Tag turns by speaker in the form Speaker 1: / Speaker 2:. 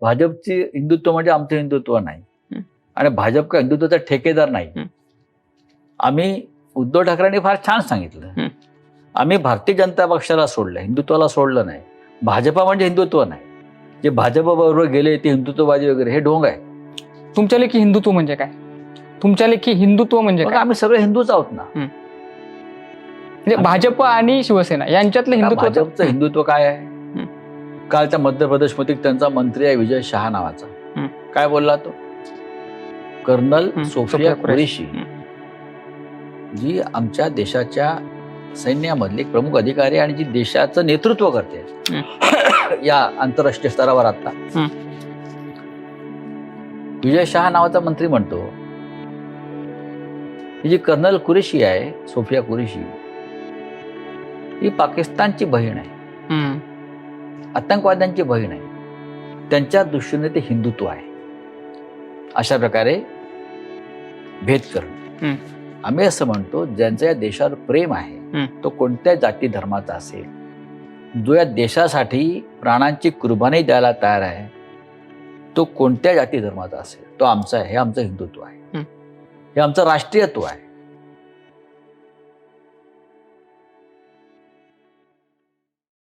Speaker 1: भाजपची हिंदुत्व म्हणजे आमचं हिंदुत्व नाही आणि भाजप का हिंदुत्वाचा ठेकेदार नाही. आम्ही उद्धव ठाकरेंनी फार छान सांगितलं, आम्ही भारतीय जनता पक्षाला सोडलं, हिंदुत्वाला सोडलं नाही. भाजपा म्हणजे हिंदुत्व नाही. जे भाजपबरोबर गेले ते हिंदुत्ववादी वगैरे हे ढोंग आहे.
Speaker 2: तुमच्या लेखी हिंदुत्व म्हणजे काय? तुमच्या लेखी हिंदुत्व म्हणजे काय?
Speaker 1: आम्ही सगळे हिंदूच आहोत ना.
Speaker 2: म्हणजे भाजप आणि शिवसेना यांच्यातलं हिंदुत्व.
Speaker 1: भाजपचं हिंदुत्व काय आहे? कालच्या मध्य प्रदेशमध्ये त्यांचा मंत्री आहे विजय शहा नावाचा. काय बोलला तो? कर्नल सोफिया कुरेशी जी आमच्या देशाच्या सैन्यामधली एक प्रमुख अधिकारी आणि जी देशाचं नेतृत्व करते या आंतरराष्ट्रीय स्तरावर. आता विजय शहा नावाचा मंत्री म्हणतो ही जी कर्नल कुरेशी आहे, सोफिया कुरेशी, ही पाकिस्तानची बहीण आहे, आतंकवाद्यांची बहीण आहे, त्यांच्या दृष्टीने ते हिंदुत्व आहे. अशा प्रकारे भेद करणं. आम्ही असं म्हणतो ज्यांचं या देशावर प्रेम आहे तो कोणत्या जाती धर्माचा असेल, जो या देशासाठी प्राणांची कुर्बानी द्यायला तयार आहे तो कोणत्या जाती धर्माचा असेल, तो आमचा आहे. हे आमचं हिंदुत्व आहे, हे आमचं राष्ट्रीयत्व आहे.